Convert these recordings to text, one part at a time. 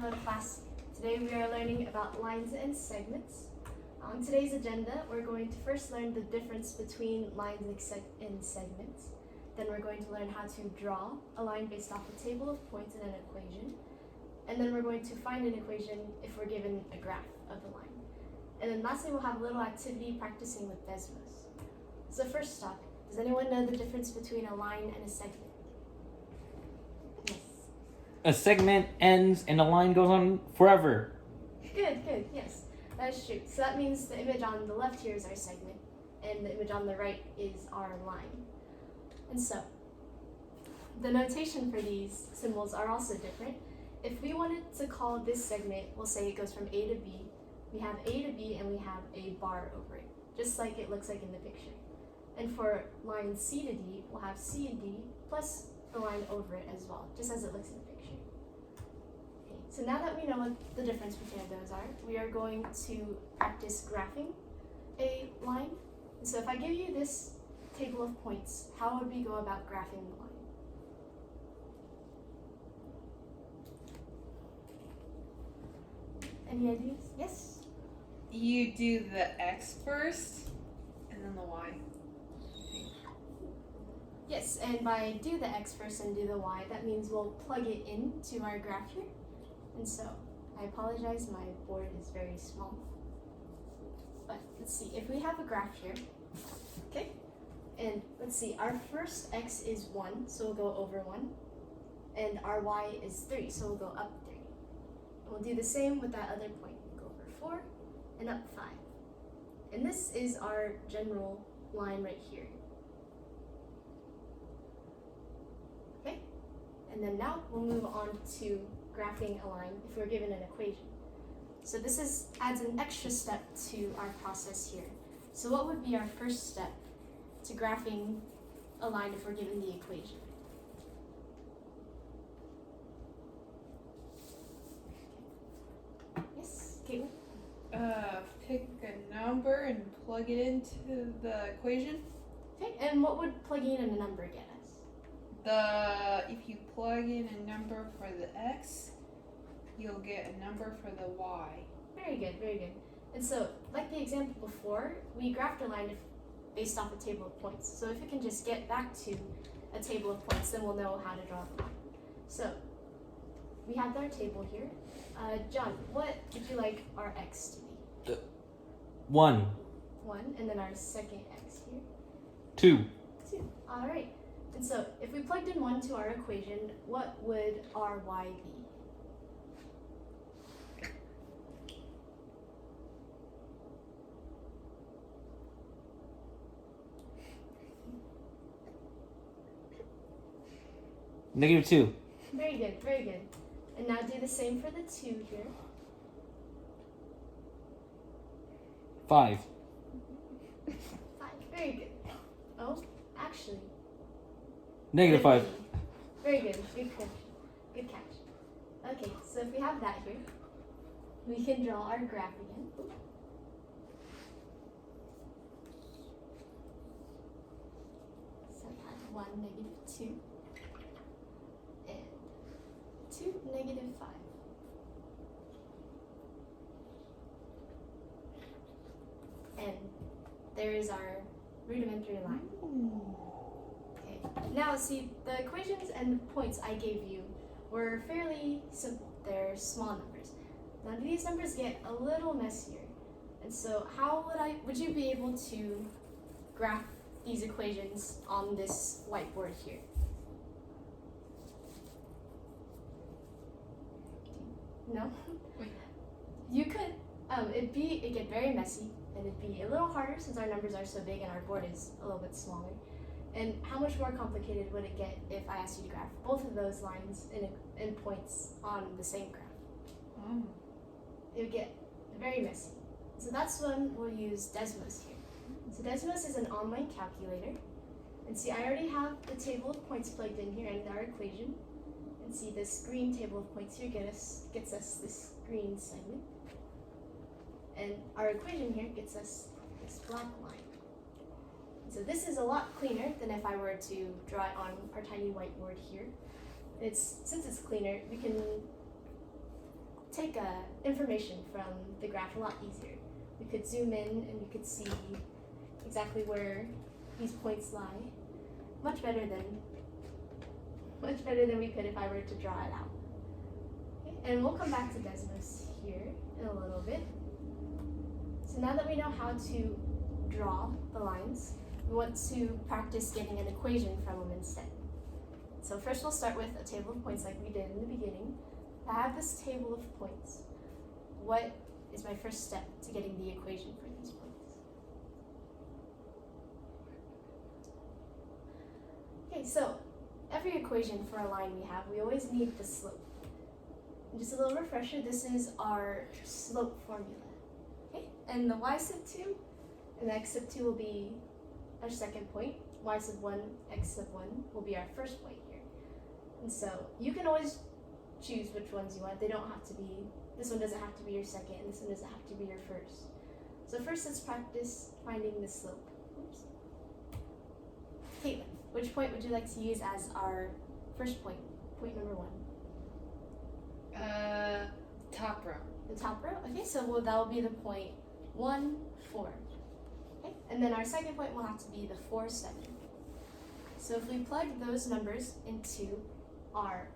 Hello class. Today we are learning about lines and segments. On today's agenda, we're going to first learn the difference between lines and segments. Then we're going to learn how to draw a line based off a table of points in an equation. And then we're going to find an equation if we're given a graph of the line. And then lastly, we'll have a little activity practicing with Desmos. So first off, does anyone know the difference between a line and a segment? Yes. A segment ends and a line goes on forever. Good, yes, that is true. So that means the image on the left here is our segment, and the image on the right is our line. And so, the notation for these symbols are also different. If we wanted to call this segment, we'll say it goes from A to B. We have A to B and we have a bar over it, just like it looks like in the picture. And for line C to D, we'll have C and D plus the line over it as well, just as it looks in the picture. Okay, so now that we know what the difference between those are, we are going to practice graphing a line. And so if I give you this table of points, how would we go about graphing the line? Any ideas? Yes? You do the X first, and then the Y. Yes, and by do the X first and do the Y, that means we'll plug it into our graph here. And so, I apologize, my board is very small. But let's see, if we have a graph here, okay? And let's see, our first X is 1, so we'll go over 1. And our Y is 3, so we'll go up 3. And we'll do the same with that other point. Go over 4 and up 5. And this is our general line right here. Okay? And then now we'll move on to graphing a line if we're given an equation. So this adds an extra step to our process here. So what would be our first step to graphing a line if we're given the equation? Yes, Caitlin? Pick a number and plug it into the equation. Okay, and what would plugging in a number get us? If you plug in a number for the X, you'll get a number for the Y. Very good. And so, like the example before, we graphed a line based off a table of points. So if we can just get back to a table of points, then we'll know how to draw the line. So, we have our table here. John, what would you like our X to be? 1, 1, and then our second X here. 2, 2. All right. And so, if we plugged in 1 to our equation, what would our Y be? -2. Very good. And now do the same for the 2 here. 5. 5. Very good. Oh, actually. -5. Very good. Good catch. Okay, so if we have that here, we can draw our graph again. So I have 1, -2, and 2, -5. And there is our rudimentary line. Okay. Now see, the equations and the points I gave you were fairly simple. They're small numbers. Now these numbers get a little messier. And so how would you be able to graph these equations on this whiteboard here? No? Wait. You could, it'd get very messy, and it'd be a little harder since our numbers are so big and our board is a little bit smaller. And how much more complicated would it get if I asked you to graph both of those lines and points on the same graph? Oh. It would get very messy. So that's when we'll use Desmos here. So Desmos is an online calculator. And see, I already have the table of points plugged in here and our equation. And see, this green table of points here gets us this green segment. And our equation here gets us this black line. So this is a lot cleaner than if I were to draw it on our tiny whiteboard here. Since it's cleaner, we can take information from the graph a lot easier. We could zoom in and we could see exactly where these points lie. Much better than we could if I were to draw it out. Okay, and we'll come back to Desmos here in a little bit. So now that we know how to draw the lines, we want to practice getting an equation from them instead. So first we'll start with a table of points like we did in the beginning. I have this table of points. What is my first step to getting the equation for these points? Okay, so every equation for a line we always need the slope. And just a little refresher, this is our slope formula. Okay, and the y sub 2 and the x sub 2 will be our second point. Y sub 1, x sub 1 will be our first point here. And so you can always choose which ones you want. They don't have to be, this one doesn't have to be your second, and this one doesn't have to be your first. So first let's practice finding the slope. Oops. Caitlin, which point would you like to use as our first point? Point number 1. Top row. The top row? Okay, so that will be the point 1, 4. Okay, and then our second point will have to be the 4, 7. So if we plug those numbers into our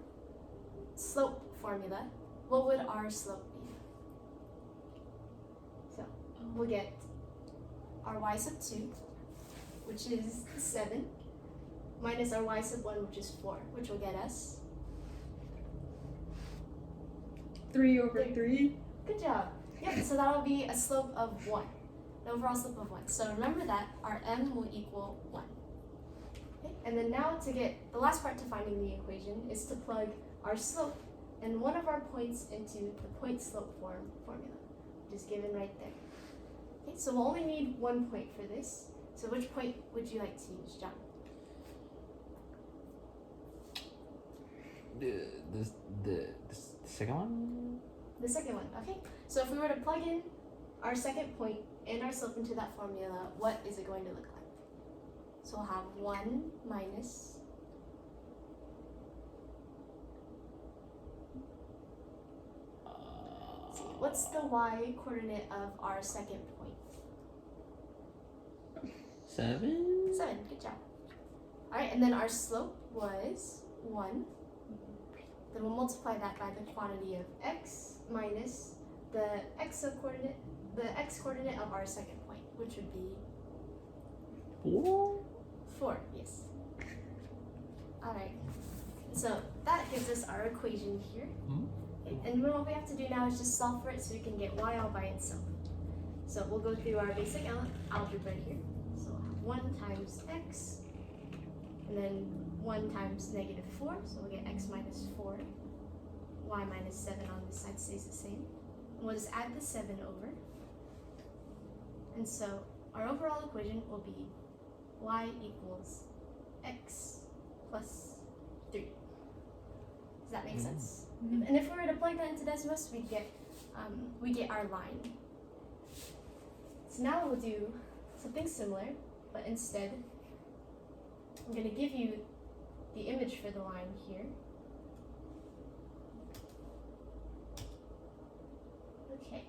slope formula, what would our slope be? So we'll get our y sub 2, which is 7, minus our y sub 1, which is 4, which will get us 3/3. Good job. Yep, so that'll be a slope of 1, an overall slope of 1. So remember that our m will equal 1. Okay, and then now to get the last part to finding the equation is to plug our slope and one of our points into the point slope formula, which is given right there. Okay, so we'll only need one point for this. So which point would you like to use, John? The second one? The second one, okay. So if we were to plug in our second point and our slope into that formula, what is it going to look like? So we'll have 1 minus what's the y coordinate of our second point? 7? 7, good job. Alright, and then our slope was 1. Then we'll multiply that by the quantity of x minus the x coordinate of our second point, which would be 4? 4, yes. Alright, so that gives us our equation here. Okay, and what we have to do now is just solve for it so we can get y all by itself. So we'll go through our basic algebra here. So we'll have 1 times x, and then 1 times negative 4, so we'll get x minus 4, y minus 7 on this side stays the same. And we'll just add the 7 over. And so our overall equation will be y equals x plus 3. Does that make sense? And if we were to plug that into Desmos, we get our line. So now we'll do something similar, but instead, I'm going to give you the image for the line here. Okay.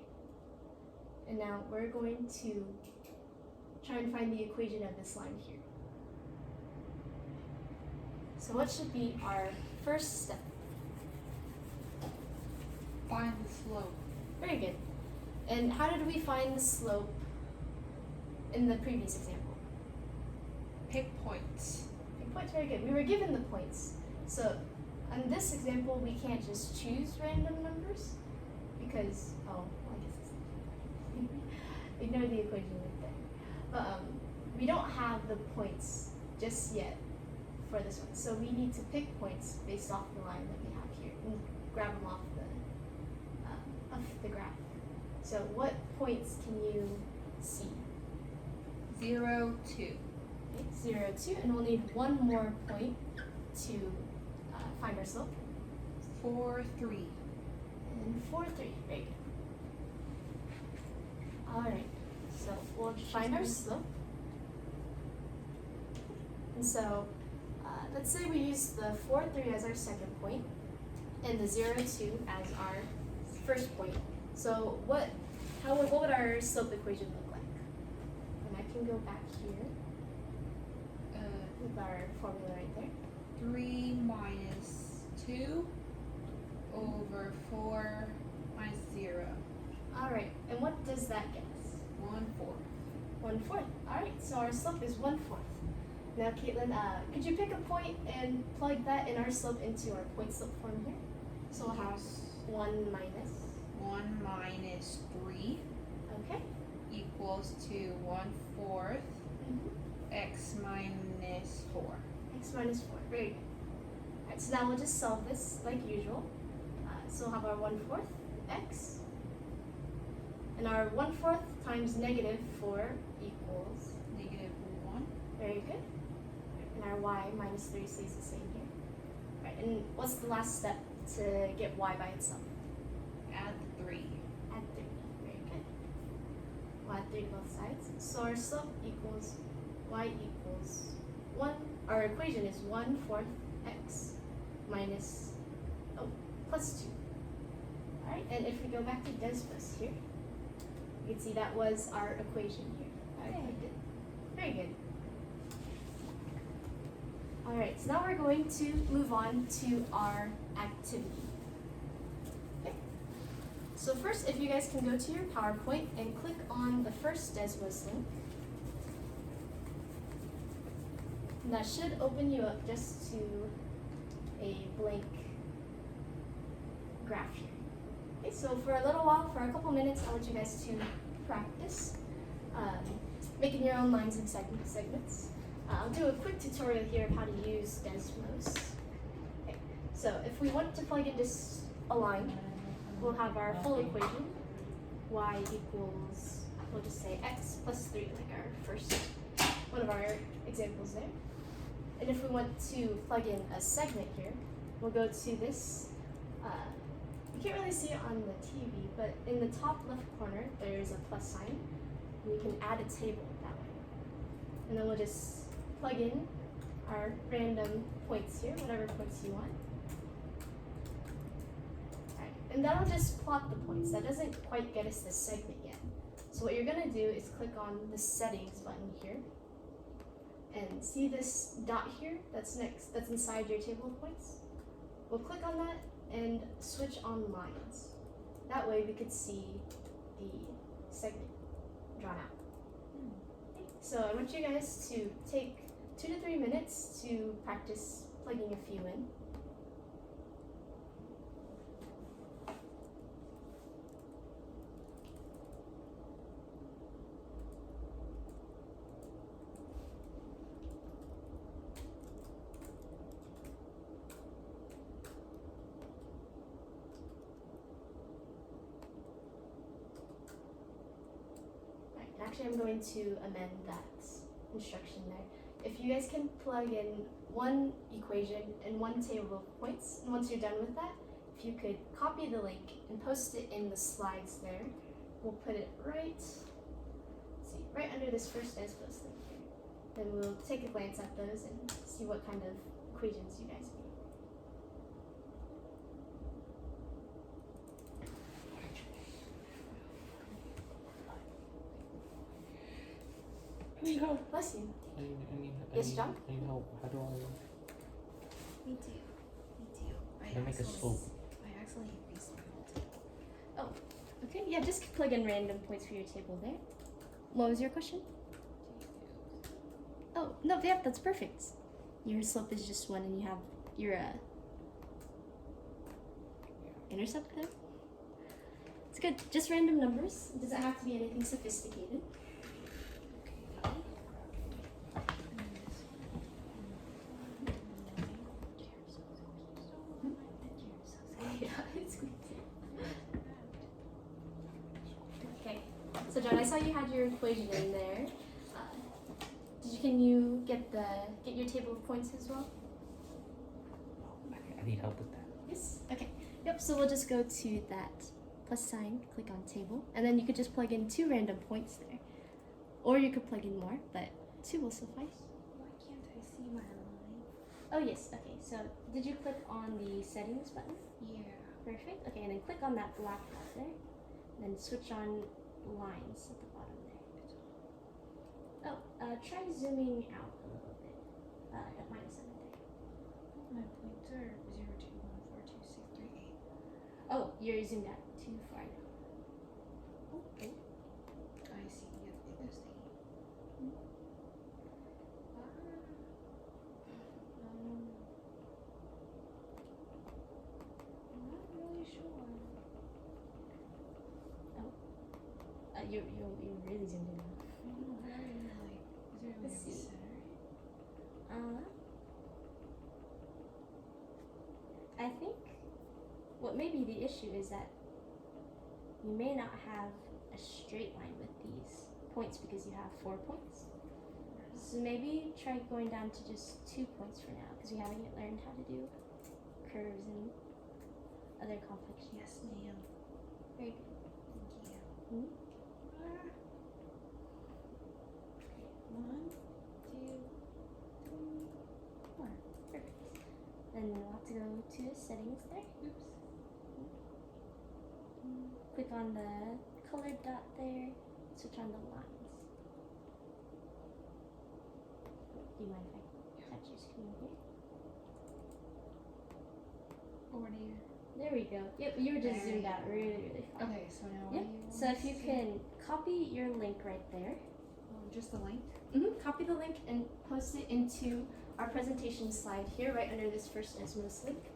And now we're going to try and find the equation of this line here. So what should be our first step? Find the slope. Very good. And how did we find the slope in the previous example? Pick points. Okay, points, very good. We were given the points. So in this example, we can't just choose random numbers because, I guess it's ignore the equation right there. But we don't have the points just yet for this one. So we need to pick points based off the line that we have here and grab them off the graph. So what points can you see? 0, 2. Okay, 0, 2, and we'll need one more point to find our slope. 4, 3. And 4, 3, very good. Alright, so we'll find our slope. And so, let's say we use the 4, 3 as our second point, and the 0, 2 as our first point. So what would our slope equation look like? And I can go back here with our formula right there. 3 minus 2 over 4 minus 0. All right, and what does that get us? 1/4. 1/4. All right, so our slope is 1/4. Now, Caitlin, could you pick a point and plug that in our slope into our point slope form here? So we'll have 1 minus. 1 minus 3 Okay. equals to 1/4 x minus 4. X minus 4. Very good. All right, so now we'll just solve this like usual. So we'll have our 1/4 x, and our 1/4 times negative 4 equals. Negative 1. Very good. And our y minus 3 stays the same here. Right, and what's the last step to get y by itself? Add 3. Add 3. Very good. We'll add 3 to both sides. So our slope equals y equals 1. Our equation is 1/4 x minus, plus 2. Alright, and if we go back to Desmos here, you can see that was our equation here. I clicked it. Very good. Alright, so now we're going to move on to our activity. Okay. So first, if you guys can go to your PowerPoint and click on the first Desmos link. And that should open you up just to a blank graph here. Okay, so for a little while, for a couple minutes, I want you guys to practice making your own lines and segments. I'll do a quick tutorial here of how to use Desmos. Okay, so if we want to plug in this a line, we'll have our full equation. Y equals, we'll just say x plus 3, like our first, one of our examples there. And if we want to plug in a segment here, we'll go to this. You can't really see it on the TV, but in the top left corner, there's a plus sign. And you can add a table that way. And then we'll just plug in our random points here, whatever points you want. Alright, and that'll just plot the points. That doesn't quite get us the segment yet. So what you're gonna do is click on the settings button here. And see this dot here that's inside your table of points? We'll click on that and switch on lines. That way we could see the segment drawn out. Okay, so I want you guys to take 2 to 3 minutes to practice plugging a few in. Actually, I'm going to amend that instruction there. If you guys can plug in one equation and one table of points, and once you're done with that, if you could copy the link and post it in the slides there, we'll put it right under this first Desmos link here. Then we'll take a glance at those and see what kind of equations you guys made. I need help. Bless you. I need Yes, John? I need help. How do I Me too. how do I make a slope? I accidentally erased my whole table. Okay, yeah, just plug in random points for your table there. What was your question? Oh, no, yeah, that's perfect. Your slope is just 1 and you have your intercept there. It's good, just random numbers. It doesn't have to be anything sophisticated. Okay, so John, I saw you had your equation in there. Can you get your table of points as well? I need help with that. Yes. Okay. Yep. So we'll just go to that plus sign, click on table, and then you could just plug in 2 random points there, or you could plug in more, but 2 will suffice. Why can't I see my line? Oh yes. Okay. So did you click on the settings button? Yeah. Perfect. Okay, and then click on that black dot there. And then switch on lines at the bottom there. Oh, try zooming out a little bit. At -7 there. My points are 0, 2, 1, 4, 2, 6, 3, 8. Oh, you're zoomed out too far now. Oh, oh. I see. Yep, it is the. I'm not really sure. You're really zoomed in now. Very like. Is there a way Let's to see. center it? I think what may be the issue is that you may not have a straight line with these points because you have 4 points. So maybe try going down to just 2 points for now because we haven't yet learned how to do curves and other complex shapes. Yes, ma'am. Very good. Thank you. Mhm. Ah. 1, 2, 3, 4. Perfect. Then we'll have to go to settings there. Oops. Click on the colored dot there. Switch on the lines. Do you mind if I touch your screen here? Over to you. There we go. Yep, you were just There zoomed you out go. really far. Okay, so now what Yep. do you want So if you to can copy your link right there. just the link? Copy the link and post it into our presentation slide here, right under this first Desmos link.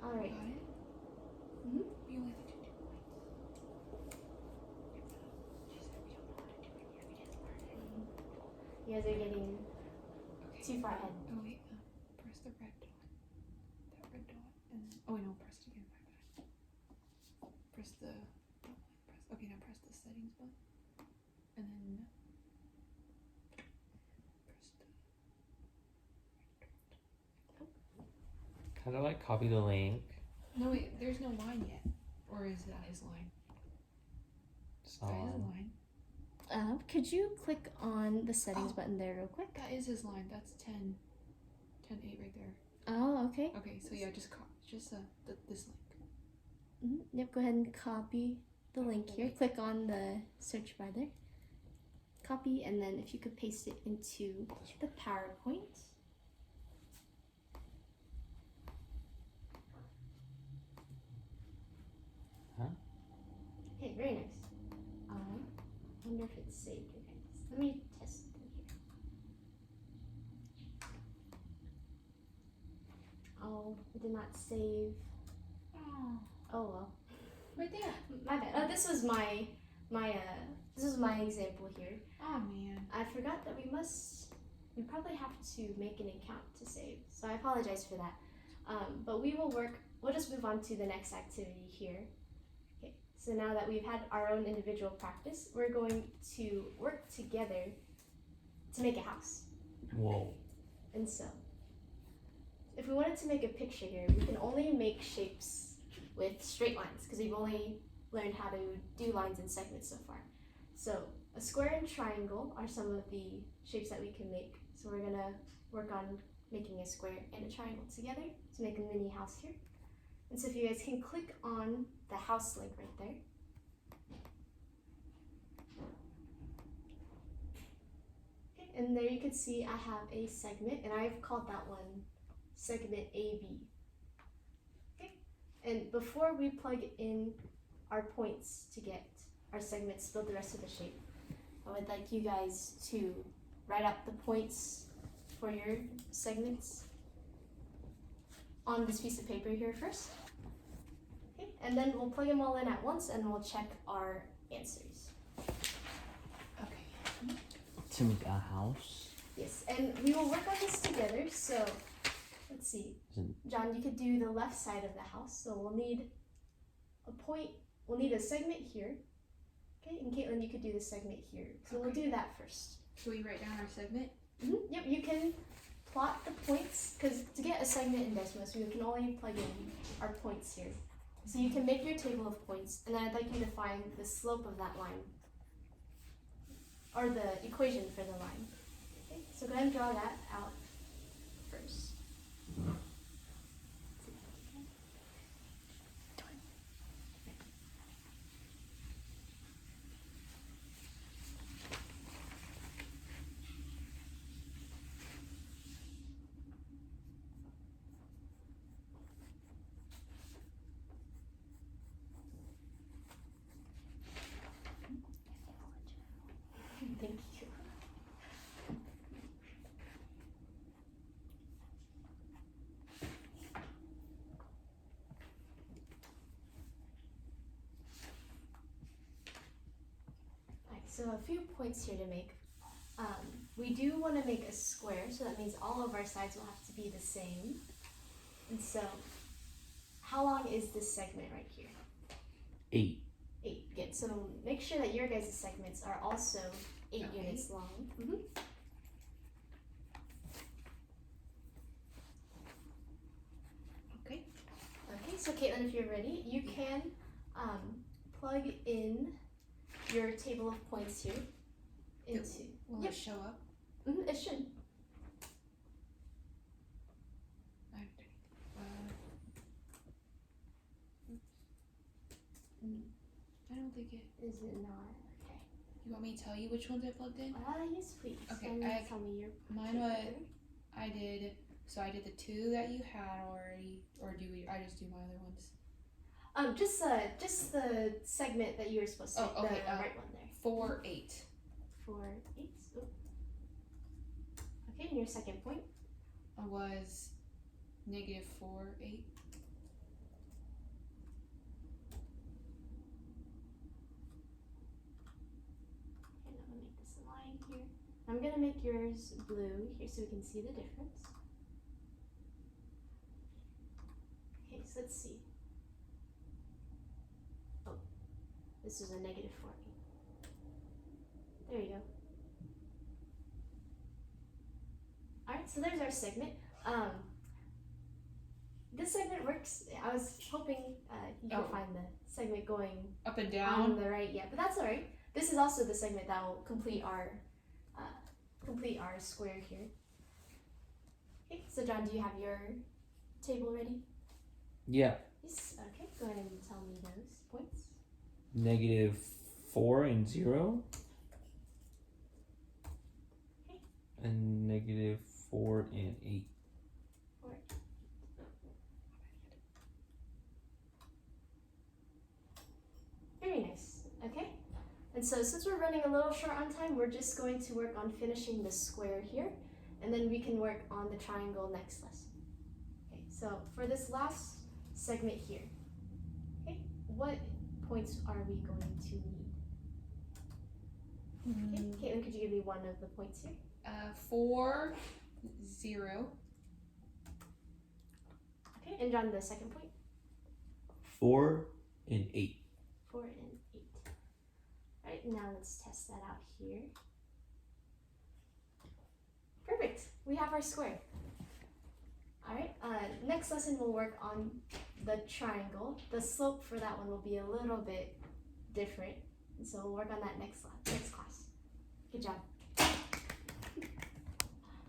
All right. Got it? Mhm. We only have to do 2 points. She said we don't know how to do it yet. We just learned it. You guys are getting Okay. too far ahead. Oh wait, press the red dot. That red dot, and then, oh wait, no, press it again. My bad. Press the that one. Press. Okay, now press the settings button, and then press the red dot. How do I copy the link? No wait, there's no line yet, or is that his line? That is a line. Could you click on the settings button there real quick? That is his line. That's 10, 8 right there. Oh, okay. Okay, so yeah, just this link. Yep, go ahead and copy the link here. Click on the search bar there. Copy, and then if you could paste it into the PowerPoint. Huh? Okay, very nice. I wonder if it's saved. Okay, let me test it here. Oh, it did not save. Oh, Oh well. right there. My bad. Oh, this was my example here. Oh man. I forgot that we probably have to make an account to save. So I apologize for that. But we'll just move on to the next activity here. Okay, so now that we've had our own individual practice, we're going to work together to make a house. Whoa. And so, if we wanted to make a picture here, we can only make shapes with straight lines because we've only learned how to do lines and segments so far. So a square and triangle are some of the shapes that we can make. So we're gonna work on making a square and a triangle together to make a mini house here. And so if you guys can click on the house link right there. Okay, and there you can see I have a segment and I've called that one segment AB. Okay, and before we plug in our points to get our segments, build the rest of the shape, I would like you guys to write out the points for your segments on this piece of paper here first. Okay, and then we'll plug them all in at once and we'll check our answers. Okay. To make a house? Yes, and we will work on this together. So let's see. John, you could do the left side of the house. So we'll need a point, we'll need a segment here. Okay, and Caitlin, you could do the segment here. So we'll do that first. Should we write down our segment? Yep, you can plot the points, because to get a segment in Desmos, we can only plug in our points here. So you can make your table of points, and then I'd like you to find the slope of that line, or the equation for the line. Okay, so go ahead and draw that out first. so a few points here to make. We do want to make a square, so that means all of our sides will have to be the same. And so, how long is this segment right here? 8. 8. Good. So make sure that your guys' segments are also 8 Okay. units long. Okay. Okay, so Caitlin, if you're ready, you can plug in your table of points here into. Will Yep. it show up? It should. I don't think it. Is it not? Okay. You want me to tell you which ones I plugged in? Yes, please. Okay, And I- tell me your. Mine was I did. So I did the 2 that you had already, or do we? I just do my other ones. Just the segment that you were supposed to. Oh, okay, The right one there. 4, 8. 4, 8. Oh. Okay, and your second point. Was -4, 8. And I'm gonna make this line here. I'm gonna make yours blue here so we can see the difference. Okay, so let's see. Oh, this is a -4, 8. There you go. Alright, so there's our segment. This segment works. I was hoping you could Oh. find the segment going Up and on down. the right, yeah, but that's alright. This is also the segment that will complete our square here. Okay, so John, do you have your table ready? Yeah. Yes. Okay, go ahead and tell me those points. -4 and 0. Okay. And -4 and 8. Very nice. Okay. And so since we're running a little short on time, we're just going to work on finishing the square here, and then we can work on the triangle next lesson. Okay, so for this last segment here, okay, what points are we going to need? Okay, Caitlin, could you give me one of the points here? 4, 0. Okay, and John, the second point? 4 and 8. 4 and 8. Alright, now let's test that out here. Perfect, we have our square. Alright, next lesson we'll work on the triangle. The slope for that one will be a little bit different, and so we'll work on that next class. Good job.